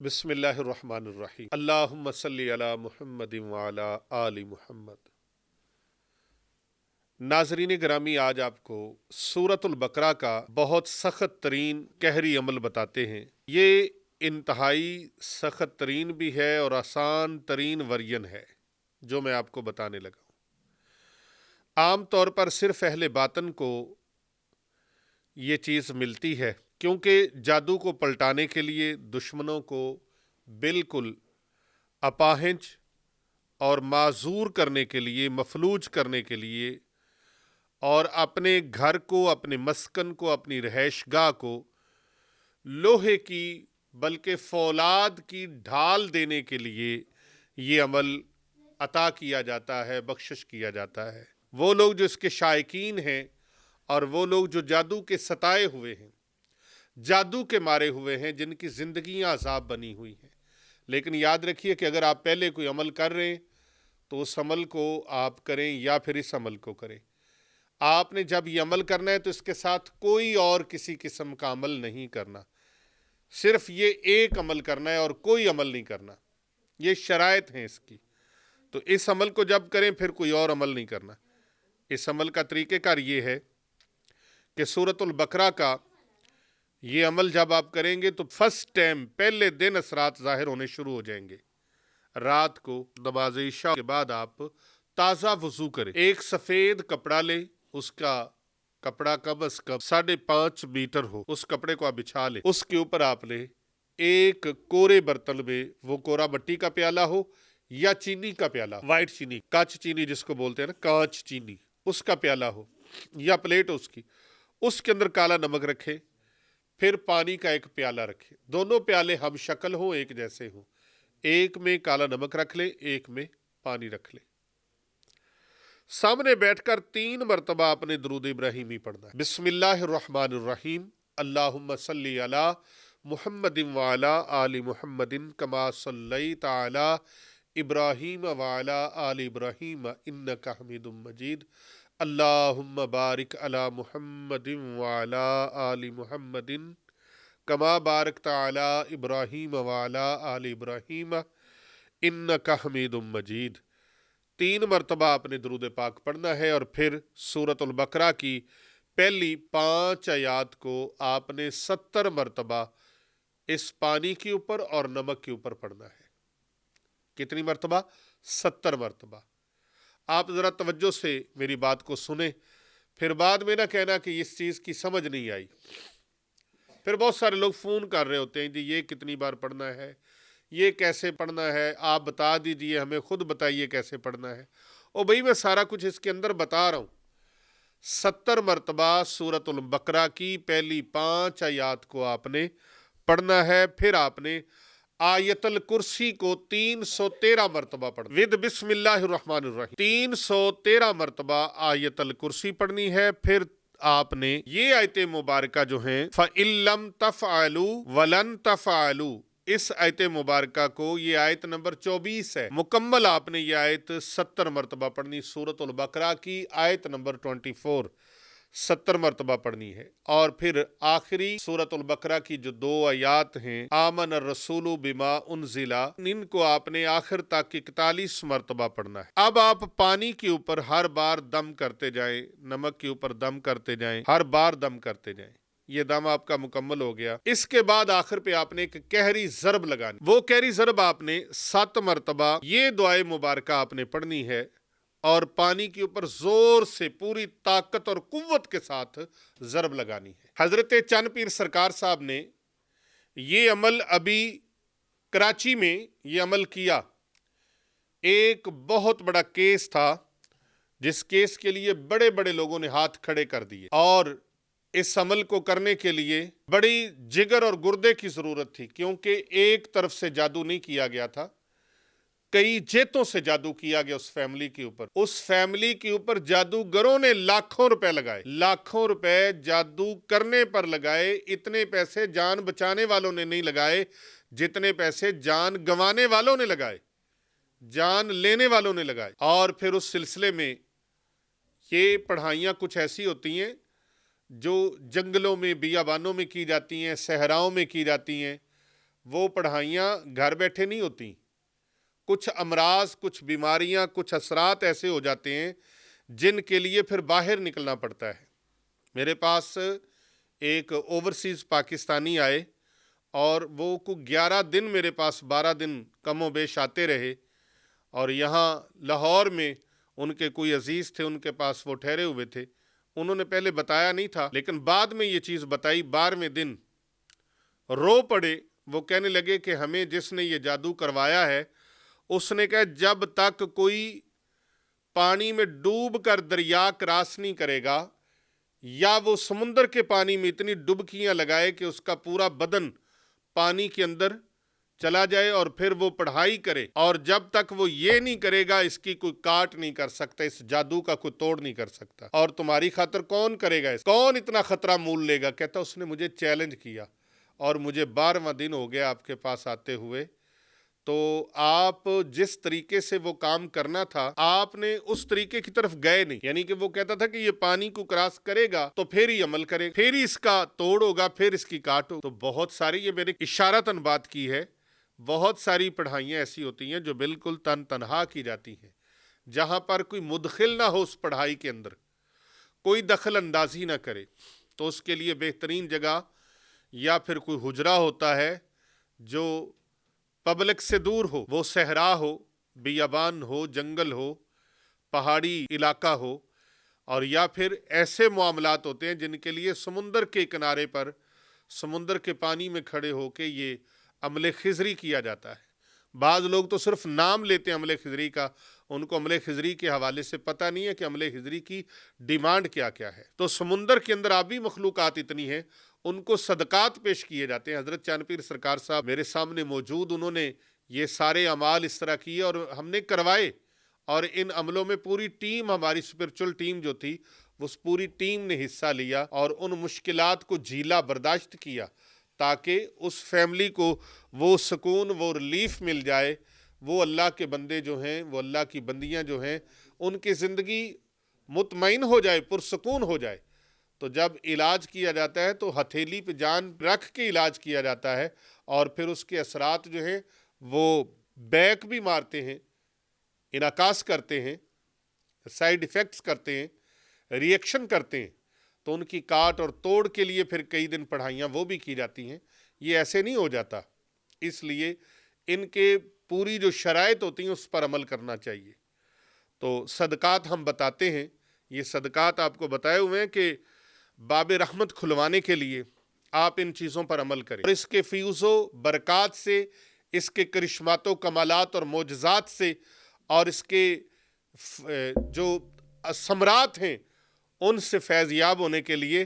بسم اللہ الرحمن الرحیم اللہم صلی علی محمد وعلی آل محمد۔ ناظرین گرامی، آج آپ کو سورۃ البقرہ کا بہت سخت ترین قہری عمل بتاتے ہیں۔ یہ انتہائی سخت ترین بھی ہے اور آسان ترین ورژن ہے جو میں آپ کو بتانے لگا ہوں۔ عام طور پر صرف اہل باطن کو یہ چیز ملتی ہے، کیونکہ جادو کو پلٹانے کے لیے دشمنوں کو بالکل اپاہج اور معذور کرنے کے لیے، مفلوج کرنے کے لیے، اور اپنے گھر کو، اپنے مسکن کو، اپنی رہائش گاہ کو لوہے کی بلکہ فولاد کی ڈھال دینے کے لیے یہ عمل عطا کیا جاتا ہے، بخشش کیا جاتا ہے۔ وہ لوگ جو اس کے شائقین ہیں اور وہ لوگ جو جادو کے ستائے ہوئے ہیں، جادو کے مارے ہوئے ہیں، جن کی زندگیاں عذاب بنی ہوئی ہیں، لیکن یاد رکھیے کہ اگر آپ پہلے کوئی عمل کر رہے ہیں تو اس عمل کو آپ کریں یا پھر اس عمل کو کریں۔ آپ نے جب یہ عمل کرنا ہے تو اس کے ساتھ کوئی اور کسی قسم کا عمل نہیں کرنا، صرف یہ ایک عمل کرنا ہے اور کوئی عمل نہیں کرنا۔ یہ شرائط ہیں اس کی، تو اس عمل کو جب کریں پھر کوئی اور عمل نہیں کرنا۔ اس عمل کا طریقہ کار یہ ہے کہ سورۃ البقرہ کا یہ عمل جب آپ کریں گے تو فرسٹ ٹائم پہلے دن اثرات ظاہر ہونے شروع ہو جائیں گے۔ رات کو نماز عشاء کے بعد آپ تازہ وضو کریں، ایک سفید کپڑا لیں، اس کا کپڑا کم از کم 5.5 میٹر ہو، اس کپڑے کو آپ بچھا لیں، اس کے اوپر آپ لیں ایک کورے برتن میں، وہ کورا مٹی کا پیالہ ہو یا چینی کا پیالہ، وائٹ چینی، کاچ چینی جس کو بولتے ہیں نا، کانچ چینی، اس کا پیالہ ہو یا پلیٹ اس کی، اس کے اندر کالا نمک رکھے، پھر پانی کا ایک پیالہ رکھے، دونوں پیالے ہم شکل ہوں، ایک جیسے ہوں، ایک میں کالا نمک رکھ لے، ایک میں پانی رکھ لے۔ سامنے بیٹھ کر 3 مرتبہ اپنے درود ابراہیمی پڑھنا ہے۔ بسم اللہ الرحمن الرحیم، اللہم صلی علی محمد وعلی آل محمد کما صلیت علی ابراہیم وعلی آل ابراہیم انک حمید مجید، اللہم بارک علی محمد وعلی آل محمد کما بارکت علی ابراہیم وعلی آل ابراہیم انک حمید مجید۔ 3 مرتبہ اپنے درود پاک پڑھنا ہے اور پھر سورۃ البقرہ کی پہلی 5 آیات کو آپ نے 70 مرتبہ اس پانی کے اوپر اور نمک کے اوپر پڑھنا ہے۔ کتنی مرتبہ؟ 70 مرتبہ۔ آپ ذرا توجہ سے میری بات کو سنیں، پھر بعد میں نہ کہنا کہ اس چیز کی سمجھ نہیں آئی۔ پھر بہت سارے لوگ فون کر رہے ہوتے ہیں، جی یہ کتنی بار پڑھنا ہے، یہ کیسے پڑھنا ہے، آپ بتا دیجئے، ہمیں خود بتائیے کیسے پڑھنا ہے۔ اور بھئی میں سارا کچھ اس کے اندر بتا رہا ہوں۔ 70 مرتبہ سورۃ البقرہ کی پہلی 5 آیات کو آپ نے پڑھنا ہے، پھر آپ نے آیت الکرسی کو 313 مرتبہ پڑھنا ہے، ود بسم اللہ الرحمن الرحیم 313 مرتبہ آیت الکرسی پڑھنی ہے۔ پھر آپ نے یہ آیت مبارکہ جو ہیں فَإِن لَمْ تَفْعَلُوا وَلَن تَفْعَلُوا، اس آیت مبارکہ کو، یہ آیت نمبر 24 ہے، مکمل آپ نے یہ آیت 70 مرتبہ پڑھنی، سورۃ البقرہ کی آیت نمبر 24 70 مرتبہ پڑھنی ہے۔ اور پھر آخری سورۃ البقرہ کی جو 2 آیات ہیں، آمن الرسول بما انزل، ان کو آپ نے آخر تک 41 مرتبہ پڑھنا ہے۔ اب آپ پانی کے اوپر ہر بار دم کرتے جائیں، نمک کے اوپر دم کرتے جائیں، ہر بار دم کرتے جائیں۔ یہ دم آپ کا مکمل ہو گیا۔ اس کے بعد آخر پہ آپ نے ایک کہری ضرب لگانی، وہ کہری ضرب آپ نے 7 مرتبہ یہ دعائے مبارکہ آپ نے پڑھنی ہے اور پانی کے اوپر زور سے پوری طاقت اور قوت کے ساتھ ضرب لگانی ہے۔ حضرت چند پیر سرکار صاحب نے یہ عمل ابھی کراچی میں یہ عمل کیا۔ ایک بہت بڑا کیس تھا جس کیس کے لیے بڑے بڑے لوگوں نے ہاتھ کھڑے کر دیے، اور اس عمل کو کرنے کے لیے بڑی جگر اور گردے کی ضرورت تھی، کیونکہ ایک طرف سے جادو نہیں کیا گیا تھا، کئی جہتوں سے جادو کیا گیا اس فیملی کے اوپر۔ اس فیملی کے اوپر جادوگروں نے لاکھوں روپے لگائے، لاکھوں روپے جادو کرنے پر لگائے۔ اتنے پیسے جان بچانے والوں نے نہیں لگائے جتنے پیسے جان گنوانے والوں نے لگائے، جان لینے والوں نے لگائے۔ اور پھر اس سلسلے میں یہ پڑھائیاں کچھ ایسی ہوتی ہیں جو جنگلوں میں، بیابانوں میں کی جاتی ہیں، صحراؤں میں کی جاتی ہیں، وہ پڑھائیاں گھر بیٹھے نہیں ہوتی. کچھ امراض، کچھ بیماریاں، کچھ اثرات ایسے ہو جاتے ہیں جن کے لیے پھر باہر نکلنا پڑتا ہے. میرے پاس ایک اوورسیز پاکستانی آئے اور وہ کو 11 دن میرے پاس 12 دن کم و بیش آتے رہے، اور یہاں لاہور میں ان کے کوئی عزیز تھے، ان کے پاس وہ ٹھہرے ہوئے تھے. انہوں نے پہلے بتایا نہیں تھا، لیکن بعد میں یہ چیز بتائی. 12ویں دن رو پڑے. وہ کہنے لگے کہ ہمیں جس نے یہ جادو کروایا ہے اس نے کہا جب تک کوئی پانی میں ڈوب کر دریا کراس نہیں کرے گا یا وہ سمندر کے پانی میں اتنی ڈبکیاں لگائے کہ اس کا پورا بدن پانی کے اندر چلا جائے اور پھر وہ پڑھائی کرے، اور جب تک وہ یہ نہیں کرے گا اس کی کوئی کاٹ نہیں کر سکتا، اس جادو کا کوئی توڑ نہیں کر سکتا. اور تمہاری خاطر کون کرے گا، کون اتنا خطرہ مول لے گا؟ کہتا اس نے مجھے چیلنج کیا اور مجھے 12واں دن ہو گیا آپ کے پاس آتے ہوئے. تو آپ جس طریقے سے وہ کام کرنا تھا آپ نے اس طریقے کی طرف گئے نہیں. یعنی کہ وہ کہتا تھا کہ یہ پانی کو کراس کرے گا تو پھر ہی عمل کرے، پھر ہی اس کا توڑ ہوگا، پھر اس کی کاٹ ہوگا. تو بہت ساری، یہ میں نے اشارتاً بات کی ہے، بہت ساری پڑھائیاں ایسی ہوتی ہیں جو بالکل تنہا کی جاتی ہیں، جہاں پر کوئی مدخل نہ ہو اس پڑھائی کے اندر، کوئی دخل اندازی نہ کرے. تو اس کے لیے بہترین جگہ یا پھر کوئی حجرہ ہوتا ہے جو پبلک سے دور ہو، وہ صحرا ہو، بیابان ہو، جنگل ہو، پہاڑی علاقہ ہو، اور یا پھر ایسے معاملات ہوتے ہیں جن کے لیے سمندر کے کنارے پر، سمندر کے پانی میں کھڑے ہو کے یہ عمل خضری کیا جاتا ہے. بعض لوگ تو صرف نام لیتے ہیں عمل خضری کا، ان کو عمل خضری کے حوالے سے پتہ نہیں ہے کہ عمل خضری کی ڈیمانڈ کیا کیا ہے. تو سمندر کے اندر آبی مخلوقات اتنی ہیں، ان کو صدقات پیش کیے جاتے ہیں. حضرت چاند پیر سرکار صاحب میرے سامنے موجود، انہوں نے یہ سارے اعمال اس طرح کیے اور ہم نے کروائے، اور ان عملوں میں پوری ٹیم، ہماری اسپرچل ٹیم جو تھی، اس پوری ٹیم نے حصہ لیا اور ان مشکلات کو جھیلا، برداشت کیا، تاکہ اس فیملی کو وہ سکون، وہ ریلیف مل جائے. وہ اللہ کے بندے جو ہیں، وہ اللہ کی بندیاں جو ہیں، ان کی زندگی مطمئن ہو جائے، پرسکون ہو جائے. تو جب علاج کیا جاتا ہے تو ہتھیلی پہ جان رکھ کے علاج کیا جاتا ہے، اور پھر اس کے اثرات جو ہیں وہ بیک بھی مارتے ہیں، انعکاس کرتے ہیں، سائیڈ ایفیکٹس کرتے ہیں، ری ایکشن کرتے ہیں. تو ان کی کاٹ اور توڑ کے لیے پھر کئی دن پڑھائیاں وہ بھی کی جاتی ہیں. یہ ایسے نہیں ہو جاتا، اس لیے ان کے پوری جو شرائط ہوتی ہیں اس پر عمل کرنا چاہیے. تو صدقات ہم بتاتے ہیں، یہ صدقات آپ کو بتائے ہوئے ہیں کہ باب رحمت کھلوانے کے لیے آپ ان چیزوں پر عمل کریں، اور اس کے فیوز و برکات سے، اس کے کرشمات و کمالات اور معجزات سے، اور اس کے جو ثمرات ہیں ان سے فیض یاب ہونے کے لیے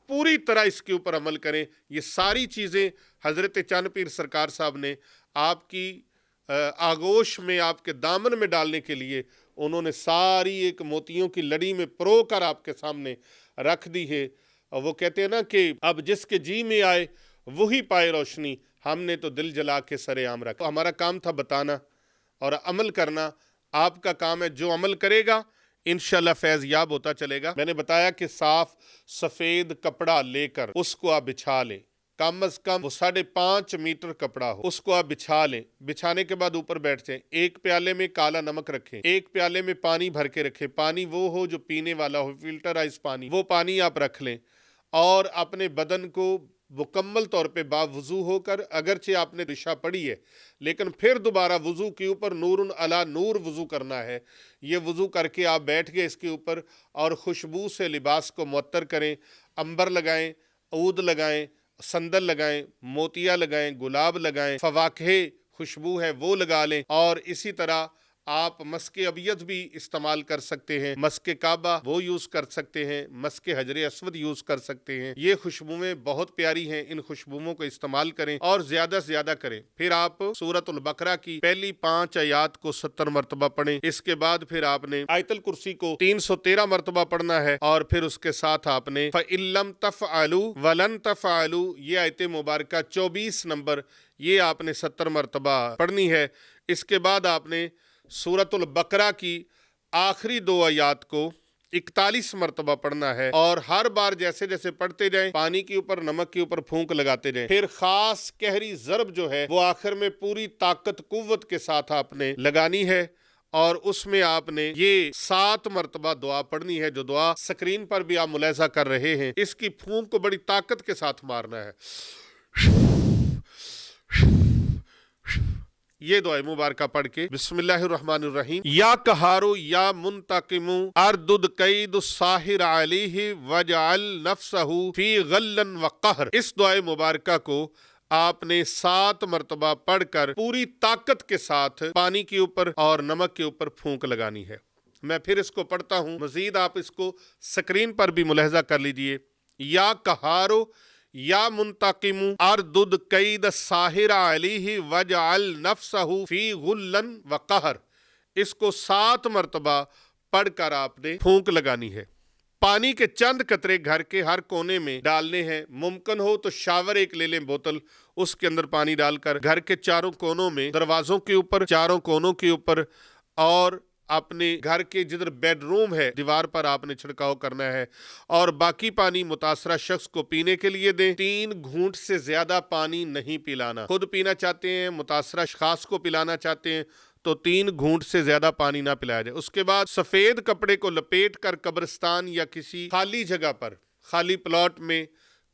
پوری طرح اس کے اوپر عمل کریں. یہ ساری چیزیں حضرت چاند پیر سرکار صاحب نے آپ کی آغوش میں، آپ کے دامن میں ڈالنے کے لیے انہوں نے ساری ایک موتیوں کی لڑی میں پرو کر آپ کے سامنے رکھ دی ہے. اور وہ کہتے ہیں نا کہ اب جس کے جی میں آئے وہی پائے روشنی، ہم نے تو دل جلا کے سر عام رکھا. ہمارا کام تھا بتانا اور عمل کرنا، آپ کا کام ہے جو عمل کرے گا انشاءاللہ فیض یاب ہوتا چلے گا. میں نے بتایا کہ صاف سفید کپڑا لے کر اس کو آپ بچھا لیں، کم از کم وہ 5.5 میٹر کپڑا ہو، اس کو آپ بچھا لیں. بچھانے کے بعد اوپر بیٹھ جائیں. ایک پیالے میں کالا نمک رکھیں، ایک پیالے میں پانی بھر کے رکھیں. پانی وہ ہو جو پینے والا ہو، فلٹرائز پانی، وہ پانی آپ رکھ لیں. اور اپنے بدن کو مکمل طور پہ باوضو ہو کر، اگرچہ آپ نے رشا پڑی ہے لیکن پھر دوبارہ وضو کے اوپر نور علی نور وضو کرنا ہے. یہ وضو کر کے آپ بیٹھ گئے اس کے اوپر، اور خوشبو سے لباس کو معطر کریں. عنبر لگائیں، عود لگائیں، سندل لگائیں، موتیا لگائیں، گلاب لگائیں، فواکہ خوشبو ہے وہ لگا لیں. اور اسی طرح آپ مسک ابیض بھی استعمال کر سکتے ہیں، مسک کعبہ وہ یوز کر سکتے ہیں، مسک حجر اسود یوز کر سکتے ہیں. یہ خوشبوئیں بہت پیاری ہیں، ان خوشبوؤں کو استعمال کریں اور زیادہ سے زیادہ کریں. پھر آپ سورۃ البقرہ کی پہلی 5 آیات کو 70 مرتبہ پڑھیں. اس کے بعد پھر آپ نے آیت الکرسی کو 313 مرتبہ پڑھنا ہے، اور پھر اس کے ساتھ آپ نے فَإِن لَّمْ تَفْعَلُوا وَلَن تَفْعَلُوا، یہ آیت مبارکہ 24 نمبر، یہ آپ نے 70 مرتبہ پڑھنی ہے. اس کے بعد آپ نے سورۃ البقرہ کی آخری 2 آیات کو 41 مرتبہ پڑھنا ہے، اور ہر بار جیسے جیسے پڑھتے جائیں پانی کے اوپر نمک کے اوپر پھونک لگاتے جائیں۔ پھر خاص قہری ضرب جو ہے وہ آخر میں پوری طاقت قوت کے ساتھ آپ نے لگانی ہے، اور اس میں آپ نے یہ 7 مرتبہ دعا پڑھنی ہے، جو دعا سکرین پر بھی آپ ملاحظہ کر رہے ہیں۔ اس کی پھونک کو بڑی طاقت کے ساتھ مارنا ہے۔ یہ دعا مبارکہ پڑھ کے بسم اللہ الرحمن الرحیم، یا قہارو یا منتقمو اردد قید الساحر علیہ وجعل نفسہ فی غلن وقہر۔ اس دعا مبارکہ کو آپ نے 7 مرتبہ پڑھ کر پوری طاقت کے ساتھ پانی کے اوپر اور نمک کے اوپر پھونک لگانی ہے۔ میں پھر اس کو پڑھتا ہوں، مزید آپ اس کو سکرین پر بھی ملاحظہ کر لیجئے۔ یا قہارو یا منتقم اردد قید الساحر علیہ وجعل نفسہ فی غلن وقہر۔ اس کو 7 مرتبہ پڑھ کر آپ نے پھونک لگانی ہے۔ پانی کے چند قطرے گھر کے ہر کونے میں ڈالنے ہیں، ممکن ہو تو شاور ایک لے لیں بوتل، اس کے اندر پانی ڈال کر گھر کے چاروں کونوں میں، دروازوں کے اوپر، چاروں کونوں کے اوپر، اور اپنے گھر کے جدھر بیڈ روم ہے دیوار پر آپ نے چھڑکاؤ کرنا ہے، اور باقی پانی متاثرہ شخص کو پینے کے لیے دیں۔ 3 گھونٹ سے زیادہ پانی نہیں پلانا۔ خود پینا چاہتے ہیں، متاثرہ اشخاص کو پلانا چاہتے ہیں تو 3 گھونٹ سے زیادہ پانی نہ پلایا جائے۔ اس کے بعد سفید کپڑے کو لپیٹ کر قبرستان یا کسی خالی جگہ پر، خالی پلاٹ میں،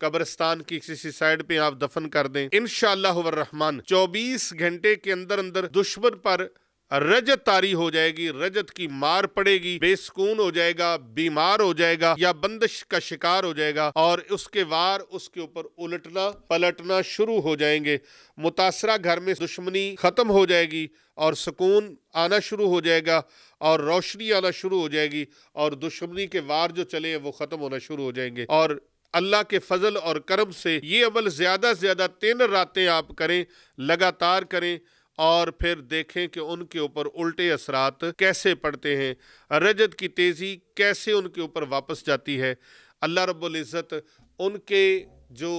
قبرستان کی کسی سائڈ پہ آپ دفن کر دیں۔ انشاءاللہ الرحمن 24 گھنٹے کے اندر اندر دشمن پر رجت طاری ہو جائے گی، رجت کی مار پڑے گی، بے سکون ہو جائے گا، بیمار ہو جائے گا یا بندش کا شکار ہو جائے گا، اور اس کے وار اس کے اوپر الٹنا پلٹنا شروع ہو جائیں گے۔ متاثرہ گھر میں دشمنی ختم ہو جائے گی اور سکون آنا شروع ہو جائے گا اور روشنی آنا شروع ہو جائے گی، اور دشمنی کے وار جو چلے ہیں وہ ختم ہونا شروع ہو جائیں گے۔ اور اللہ کے فضل اور کرم سے یہ عمل زیادہ سے زیادہ 3 راتیں آپ کریں، لگاتار کریں، اور پھر دیکھیں کہ ان کے اوپر الٹے اثرات کیسے پڑتے ہیں، رجت کی تیزی کیسے ان کے اوپر واپس جاتی ہے۔ اللہ رب العزت ان کے جو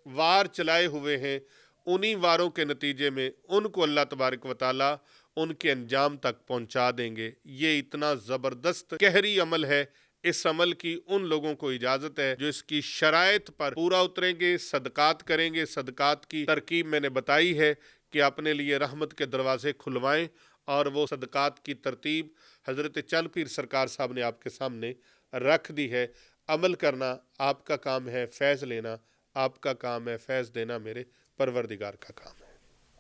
وار چلائے ہوئے ہیں انہی واروں کے نتیجے میں ان کو اللہ تبارک و تعالی ان کے انجام تک پہنچا دیں گے۔ یہ اتنا زبردست قہری عمل ہے، اس عمل کی ان لوگوں کو اجازت ہے جو اس کی شرائط پر پورا اتریں گے، صدقات کریں گے۔ صدقات کی ترکیب میں نے بتائی ہے کہ اپنے لیے رحمت کے دروازے کھلوائیں، اور وہ صدقات کی ترتیب حضرت چل پیر سرکار صاحب نے آپ کے سامنے رکھ دی ہے۔ عمل کرنا آپ کا کام ہے، فیض لینا آپ کا کام ہے، فیض دینا میرے پروردگار کا کام ہے۔